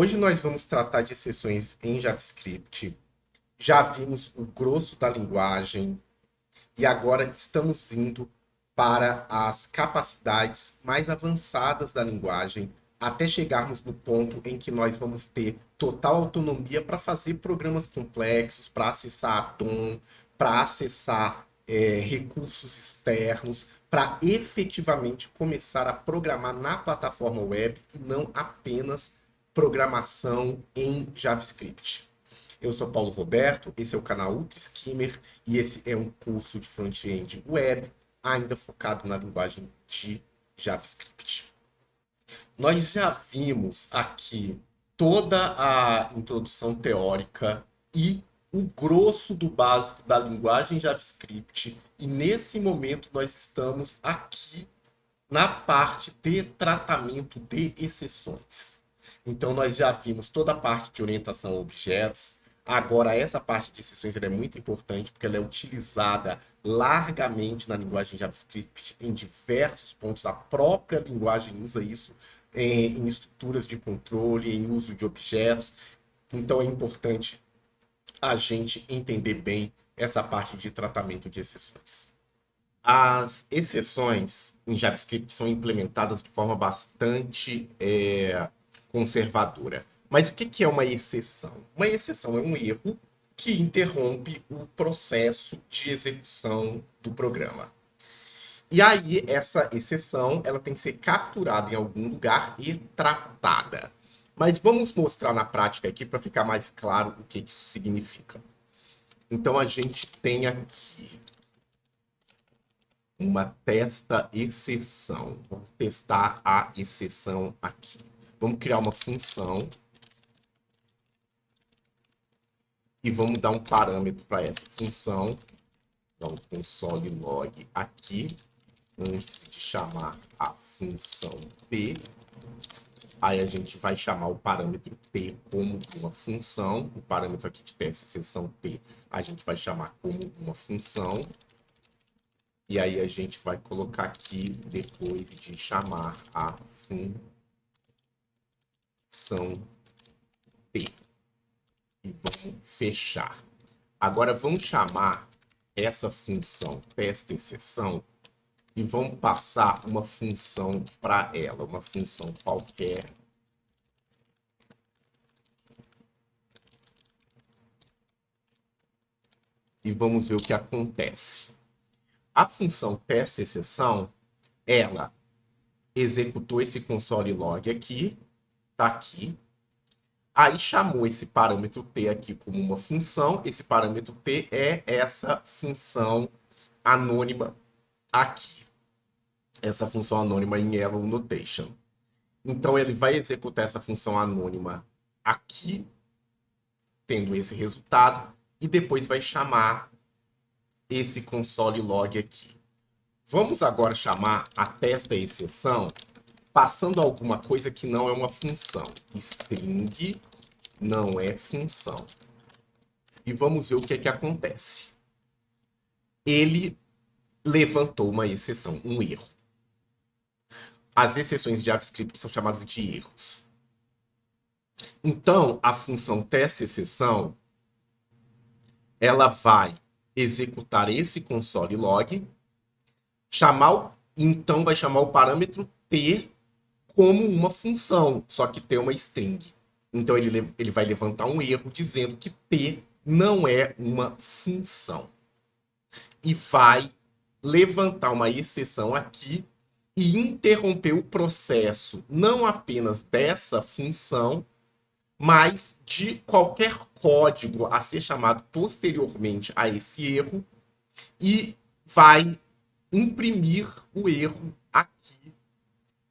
Hoje nós vamos tratar de exceções em JavaScript. Já vimos o grosso da linguagem e agora estamos indo para as capacidades mais avançadas da linguagem, até chegarmos no ponto em que nós vamos ter total autonomia para fazer programas complexos, para acessar Atom, para acessar recursos externos, para efetivamente começar a programar na plataforma web e não apenas programação em JavaScript. Eu sou Paulo Roberto, esse é o canal Ultra Skimmer e esse é um curso de front-end web, ainda focado na linguagem de JavaScript. Nós já vimos aqui toda a introdução teórica e o grosso do básico da linguagem JavaScript, e nesse momento nós estamos aqui na parte de tratamento de exceções. Então, nós já vimos toda a parte de orientação a objetos. Agora, essa parte de exceções é muito importante porque ela é utilizada largamente na linguagem JavaScript em diversos pontos. A própria linguagem usa isso em estruturas de controle, em uso de objetos. Então, é importante a gente entender bem essa parte de tratamento de exceções. As exceções em JavaScript são implementadas de forma bastante conservadora. Mas o que é uma exceção? Uma exceção é um erro que interrompe o processo de execução do programa. E aí, essa exceção ela tem que ser capturada em algum lugar e tratada. Mas vamos mostrar na prática aqui para ficar mais claro o que isso significa. Então, a gente tem aqui uma testa exceção. Vamos testar a exceção aqui. Vamos criar uma função e vamos dar um parâmetro para essa função. Então, console log aqui, antes de chamar a função p. Aí a gente vai chamar o parâmetro p como uma função. O parâmetro aqui de teste exceção p a gente vai chamar como uma função. E aí a gente vai colocar aqui, depois de chamar a função p. E vamos fechar. Agora vamos chamar essa função teste exceção e vamos passar uma função para ela, uma função qualquer. E vamos ver o que acontece. A função teste exceção, ela executou esse console log aqui, tá aqui. Aí chamou esse parâmetro t aqui como uma função. Esse parâmetro t é essa função anônima aqui. Essa função anônima em error notation. Então ele vai executar essa função anônima aqui, tendo esse resultado, e depois vai chamar esse console log aqui. Vamos agora chamar a testa exceção passando alguma coisa que não é uma função. String não é função. E vamos ver o que é que acontece. Ele levantou uma exceção, um erro. As exceções de JavaScript são chamadas de erros. Então, a função teste exceção, ela vai executar esse console log, então vai chamar o parâmetro t como uma função, só que t é uma string. Então ele vai levantar um erro dizendo que t não é uma função. E vai levantar uma exceção aqui e interromper o processo não apenas dessa função, mas de qualquer código a ser chamado posteriormente a esse erro, e vai imprimir o erro aqui,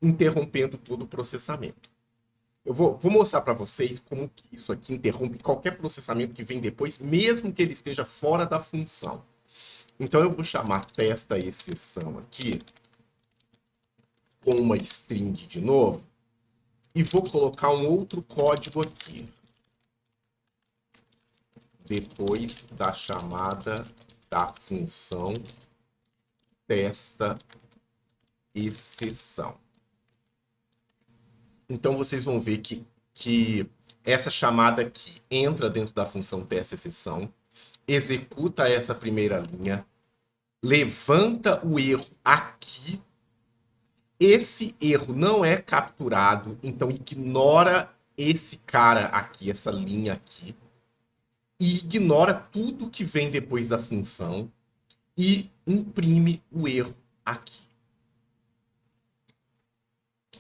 interrompendo todo o processamento. Eu vou mostrar para vocês como que isso aqui interrompe qualquer processamento que vem depois, mesmo que ele esteja fora da função. Então eu vou chamar testa exceção aqui com uma string de novo e vou colocar um outro código aqui. Depois da chamada da função testa exceção. Então vocês vão ver que Essa chamada aqui entra dentro da função testa exceção, executa essa primeira linha, levanta o erro aqui. Esse erro não é capturado, então ignora esse cara aqui, essa linha aqui, e ignora tudo que vem depois da função e imprime o erro aqui.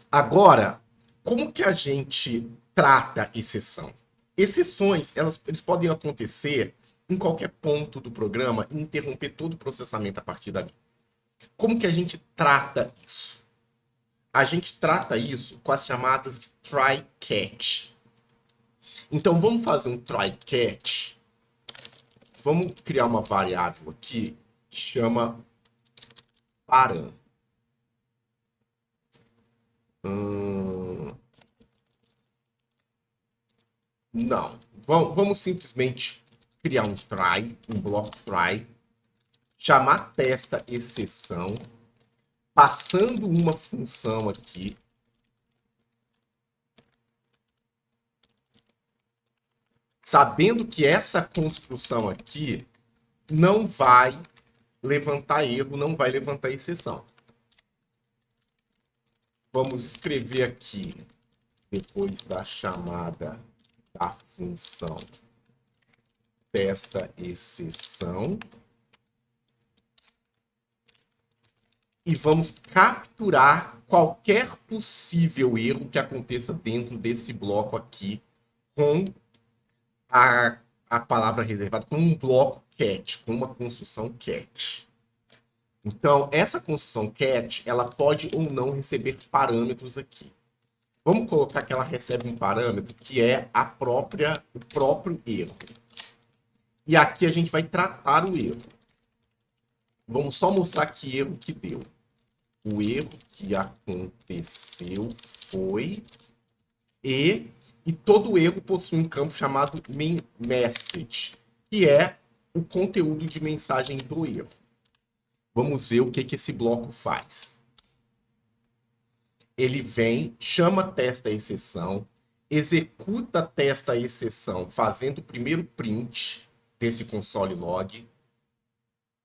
Agora, como que a gente trata exceção? Exceções, eles podem acontecer em qualquer ponto do programa e interromper todo o processamento a partir dali. Como que a gente trata isso? A gente trata isso com as chamadas de try-catch. Então, vamos fazer um try-catch. Vamos criar uma variável aqui que chama param. Não. Vamos simplesmente criar um try, um bloco try, chamar testa exceção, passando uma função aqui, sabendo que essa construção aqui não vai levantar erro, não vai levantar exceção. Vamos escrever aqui, depois da chamada da função testa exceção, e vamos capturar qualquer possível erro que aconteça dentro desse bloco aqui com a palavra reservada, com um bloco cat, com uma construção cat. Então, essa construção cat, ela pode ou não receber parâmetros aqui. Vamos colocar que ela recebe um parâmetro que é o próprio erro. E aqui a gente vai tratar o erro. Vamos só mostrar que erro que deu. O erro que aconteceu foi e todo erro possui um campo chamado message, que é o conteúdo de mensagem do erro. Vamos ver o que esse bloco faz. Ele vem, chama testa exceção, executa testa exceção, fazendo o primeiro print desse console log,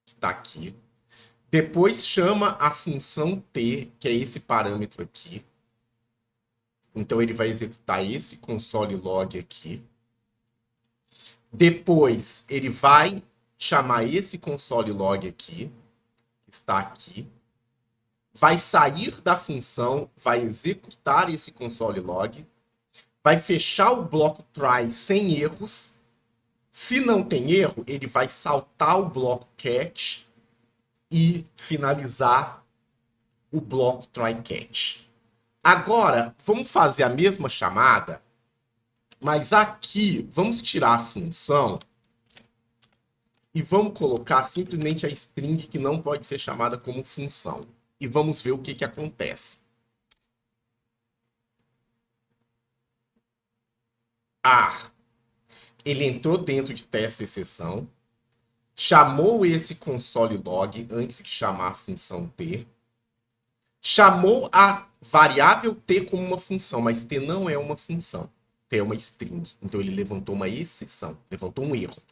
que está aqui. Depois chama a função t, que é esse parâmetro aqui. Então ele vai executar esse console log aqui. Depois ele vai chamar esse console log aqui, que está aqui. Vai sair da função, vai executar esse console log, vai fechar o bloco try sem erros. Se não tem erro, ele vai saltar o bloco catch e finalizar o bloco try catch. Agora, vamos fazer a mesma chamada, mas aqui vamos tirar a função e vamos colocar simplesmente a string que não pode ser chamada como função. E vamos ver o que acontece. Ele entrou dentro de testa exceção, chamou esse console log antes de chamar a função t, chamou a variável t como uma função, mas t não é uma função, t é uma string. Então ele levantou uma exceção, levantou um erro.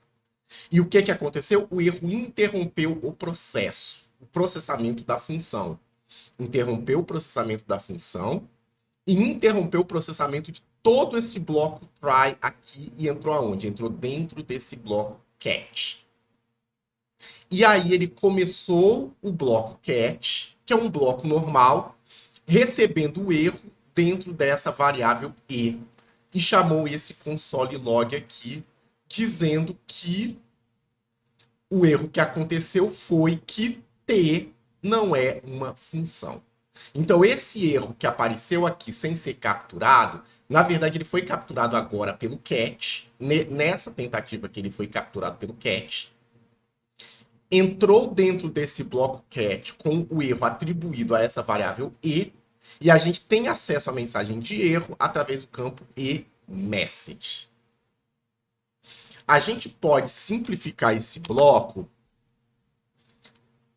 E o que aconteceu? O erro interrompeu o processamento da função. Interrompeu o processamento da função e interrompeu o processamento de todo esse bloco try aqui e entrou aonde? Entrou dentro desse bloco catch. E aí ele começou o bloco catch, que é um bloco normal, recebendo o erro dentro dessa variável e chamou esse console log aqui, dizendo que o erro que aconteceu foi que t não é uma função. Então, esse erro que apareceu aqui sem ser capturado, na verdade, ele foi capturado agora pelo catch, nessa tentativa que ele foi capturado pelo catch, entrou dentro desse bloco catch com o erro atribuído a essa variável e a gente tem acesso à mensagem de erro através do campo eMessage. A gente pode simplificar esse bloco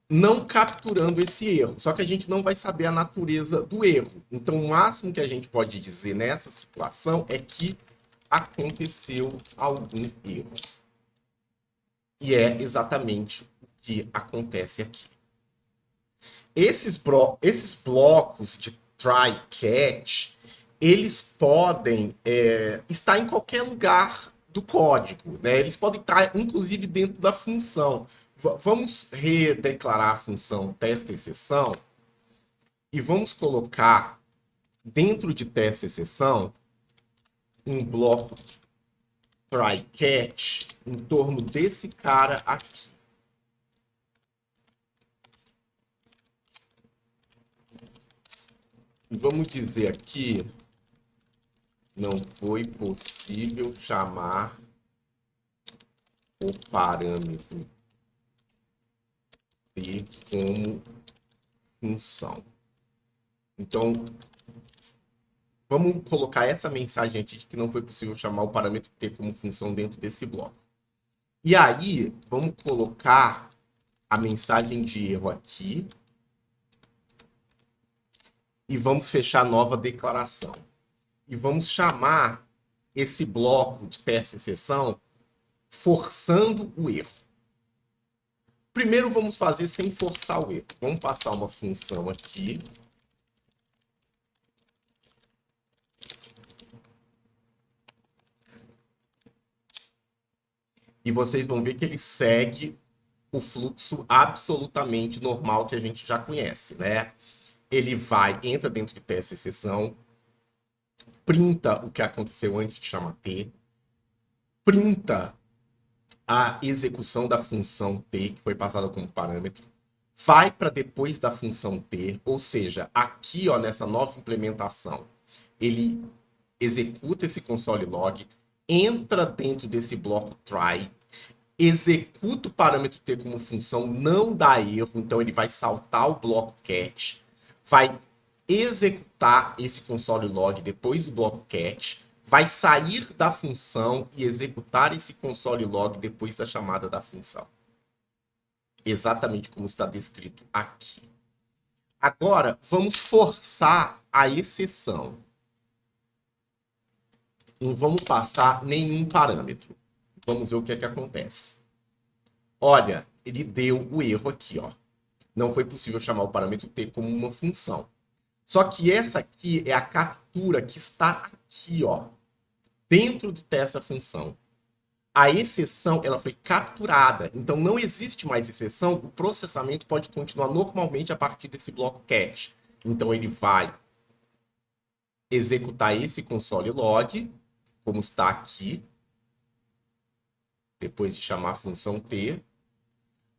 não capturando esse erro, só que a gente não vai saber a natureza do erro. Então, o máximo que a gente pode dizer nessa situação é que aconteceu algum erro. E é exatamente o que acontece aqui. Esses blocos de try catch, eles podem estar em qualquer lugar do código, né? Eles podem estar, inclusive, dentro da função. Vamos redeclarar a função testa exceção e vamos colocar dentro de testa exceção um bloco try catch em torno desse cara aqui. E vamos dizer aqui, não foi possível chamar o parâmetro t como função. Então, vamos colocar essa mensagem aqui de que não foi possível chamar o parâmetro t como função dentro desse bloco. E aí, vamos colocar a mensagem de erro aqui e vamos fechar nova declaração. E vamos chamar esse bloco de testa exceção forçando o erro. Primeiro vamos fazer sem forçar o erro. Vamos passar uma função aqui. E vocês vão ver que ele segue o fluxo absolutamente normal que a gente já conhece, né? Ele entra dentro de testa exceção, printa o que aconteceu antes de chamar t, printa a execução da função t, que foi passada como parâmetro, vai para depois da função t, ou seja, aqui ó, nessa nova implementação, ele executa esse console log, entra dentro desse bloco try, executa o parâmetro t como função, não dá erro, então ele vai saltar o bloco catch, vai executar esse console log depois do bloco catch, vai sair da função e executar esse console log depois da chamada da função. Exatamente como está descrito aqui. Agora, vamos forçar a exceção. Não vamos passar nenhum parâmetro. Vamos ver o que é que acontece. Olha, ele deu o erro aqui, ó. Não foi possível chamar o parâmetro t como uma função. Só que essa aqui é a captura que está aqui, ó, dentro dessa função. A exceção, ela foi capturada, então não existe mais exceção, o processamento pode continuar normalmente a partir desse bloco catch. Então ele vai executar esse console log, como está aqui, depois de chamar a função t.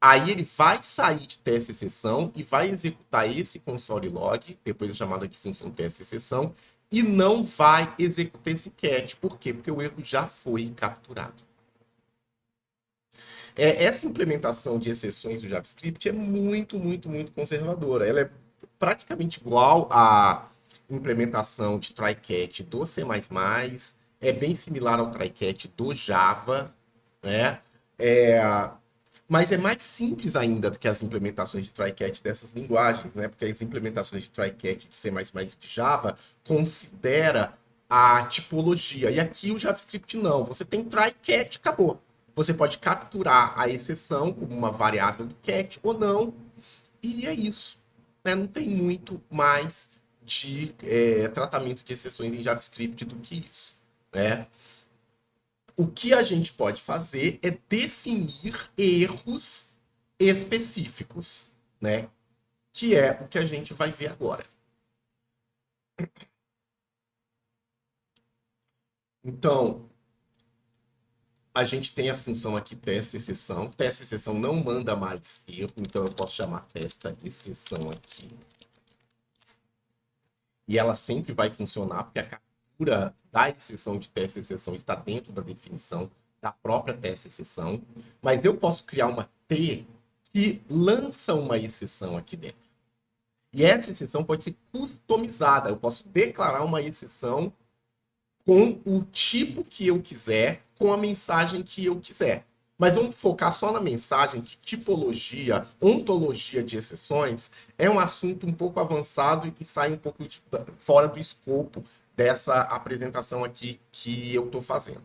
Aí ele vai sair de testa exceção e vai executar esse console log, depois da chamada de função testa exceção, e não vai executar esse catch. Por quê? Porque o erro já foi capturado. Essa implementação de exceções do JavaScript é muito, muito, muito conservadora. Ela é praticamente igual à implementação de try-catch do C++, é bem similar ao try-catch do Java, né? Mas é mais simples ainda do que as implementações de try-catch dessas linguagens, né? Porque as implementações de try-catch de C++ e de Java considera a tipologia. E aqui o JavaScript não. Você tem try-catch, acabou. Você pode capturar a exceção como uma variável do catch ou não. E é isso. Né? Não tem muito mais de tratamento de exceções em JavaScript do que isso. Né? O que a gente pode fazer é definir erros específicos, né? Que é o que a gente vai ver agora. Então, a gente tem a função aqui testa exceção. Testa exceção não manda mais erro, então eu posso chamar testa exceção aqui. E ela sempre vai funcionar, porque a captura da exceção de testa exceção está dentro da definição da própria testa exceção. Mas eu posso criar uma T que lança uma exceção aqui dentro. E essa exceção pode ser customizada. Eu posso declarar uma exceção com o tipo que eu quiser, com a mensagem que eu quiser. Mas vamos focar só na mensagem, que tipologia, ontologia de exceções é um assunto um pouco avançado e que sai um pouco fora do escopo dessa apresentação aqui que eu estou fazendo.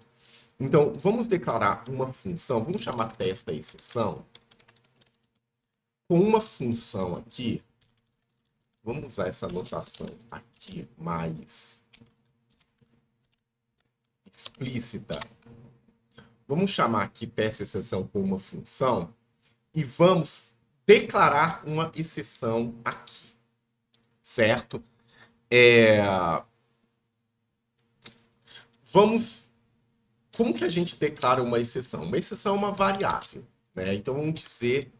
Então, vamos declarar uma função, vamos chamar testa exceção, com uma função aqui. Vamos usar essa notação aqui mais explícita. Vamos chamar aqui testa exceção com uma função e vamos declarar uma exceção aqui, certo? Como que a gente declara uma exceção? Uma exceção é uma variável, né? Então vamos dizer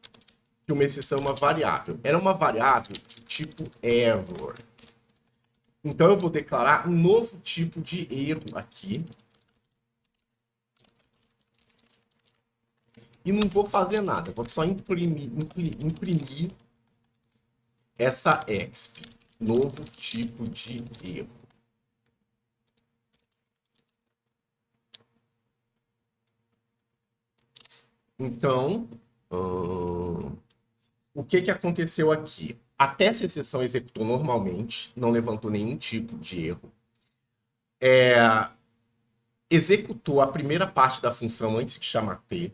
que uma exceção é uma variável. Era uma variável de tipo error. Então eu vou declarar um novo tipo de erro aqui. E não vou fazer nada, vou só imprimir essa exp, novo tipo de erro. Então, o que aconteceu aqui? Até essa exceção executou normalmente, não levantou nenhum tipo de erro. Executou a primeira parte da função antes de chamar t.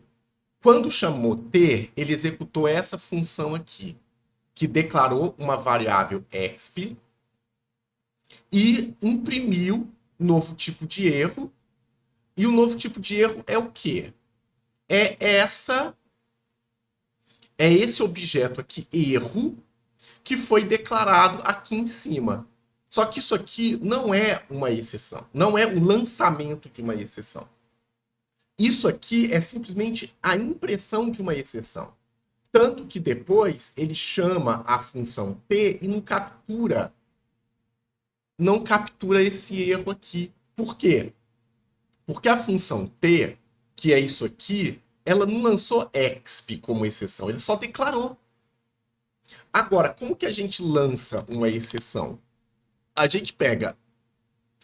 Quando chamou t, ele executou essa função aqui, que declarou uma variável exp e imprimiu novo tipo de erro. E o novo tipo de erro é o quê? É esse objeto aqui, erro, que foi declarado aqui em cima. Só que isso aqui não é uma exceção, não é o lançamento de uma exceção. Isso aqui é simplesmente a impressão de uma exceção. Tanto que depois ele chama a função t e não captura esse erro aqui. Por quê? Porque a função t, que é isso aqui, ela não lançou exp como exceção, ele só declarou. Agora, como que a gente lança uma exceção? A gente pega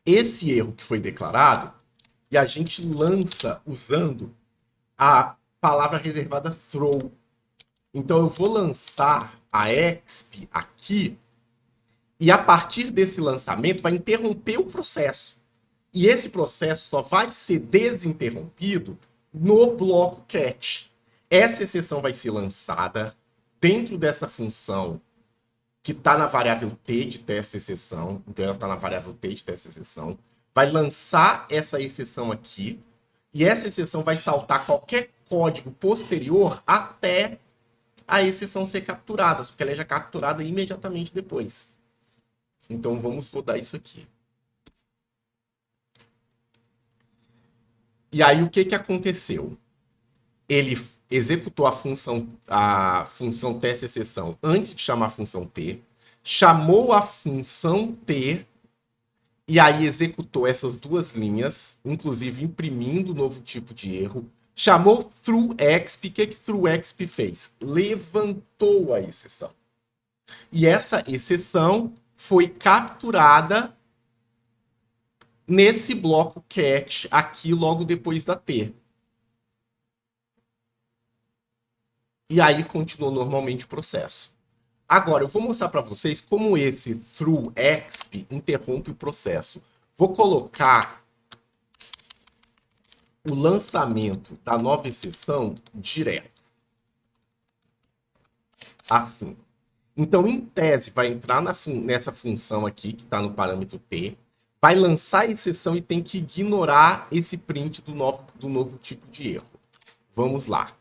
esse erro que foi declarado e a gente lança usando a palavra reservada throw. Então eu vou lançar a exp aqui e a partir desse lançamento vai interromper o processo. E esse processo só vai ser desinterrompido no bloco catch. Essa exceção vai ser lançada dentro dessa função que está na variável t de testa exceção. Então ela está na variável t de testa exceção. Vai lançar essa exceção aqui. E essa exceção vai saltar qualquer código posterior até a exceção ser capturada. Porque ela é já capturada imediatamente depois. Então vamos rodar isso aqui. E aí o que aconteceu? Ele executou a função testa exceção antes de chamar a função t, chamou a função t e aí executou essas duas linhas, inclusive imprimindo um novo tipo de erro, chamou throughexp. O que throughexp fez? Levantou a exceção. E essa exceção foi capturada nesse bloco catch aqui logo depois da t. E aí continuou normalmente o processo. Agora, eu vou mostrar para vocês como esse throughexp interrompe o processo. Vou colocar o lançamento da nova exceção direto. Assim. Então, em tese, vai entrar nessa função aqui, que está no parâmetro t, vai lançar a exceção e tem que ignorar esse print do novo tipo de erro. Vamos lá.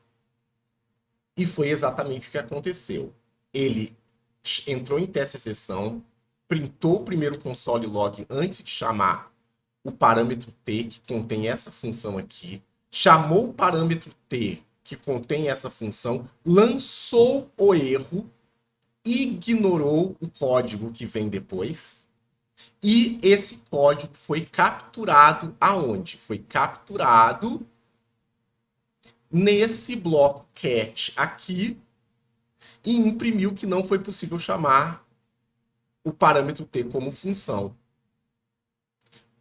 E foi exatamente o que aconteceu. Ele entrou em teste exceção, printou o primeiro console log antes de chamar o parâmetro t, que contém essa função aqui, chamou o parâmetro t, que contém essa função, lançou o erro, ignorou o código que vem depois, e esse código foi capturado aonde? Foi capturado nesse bloco catch aqui e imprimiu que não foi possível chamar o parâmetro t como função.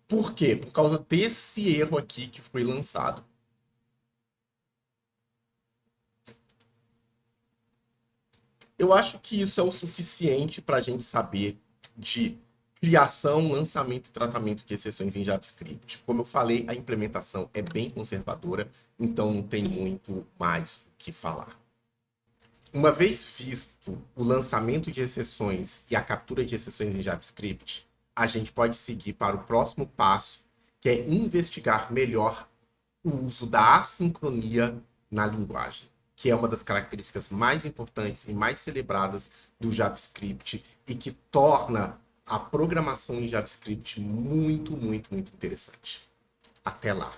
Por quê? Por causa desse erro aqui que foi lançado. Eu acho que isso é o suficiente para a gente saber de criação, lançamento e tratamento de exceções em JavaScript. Como eu falei, a implementação é bem conservadora, então não tem muito mais o que falar. Uma vez visto o lançamento de exceções e a captura de exceções em JavaScript, a gente pode seguir para o próximo passo, que é investigar melhor o uso da assincronia na linguagem, que é uma das características mais importantes e mais celebradas do JavaScript e que torna a programação em JavaScript muito, muito, muito interessante. Até lá!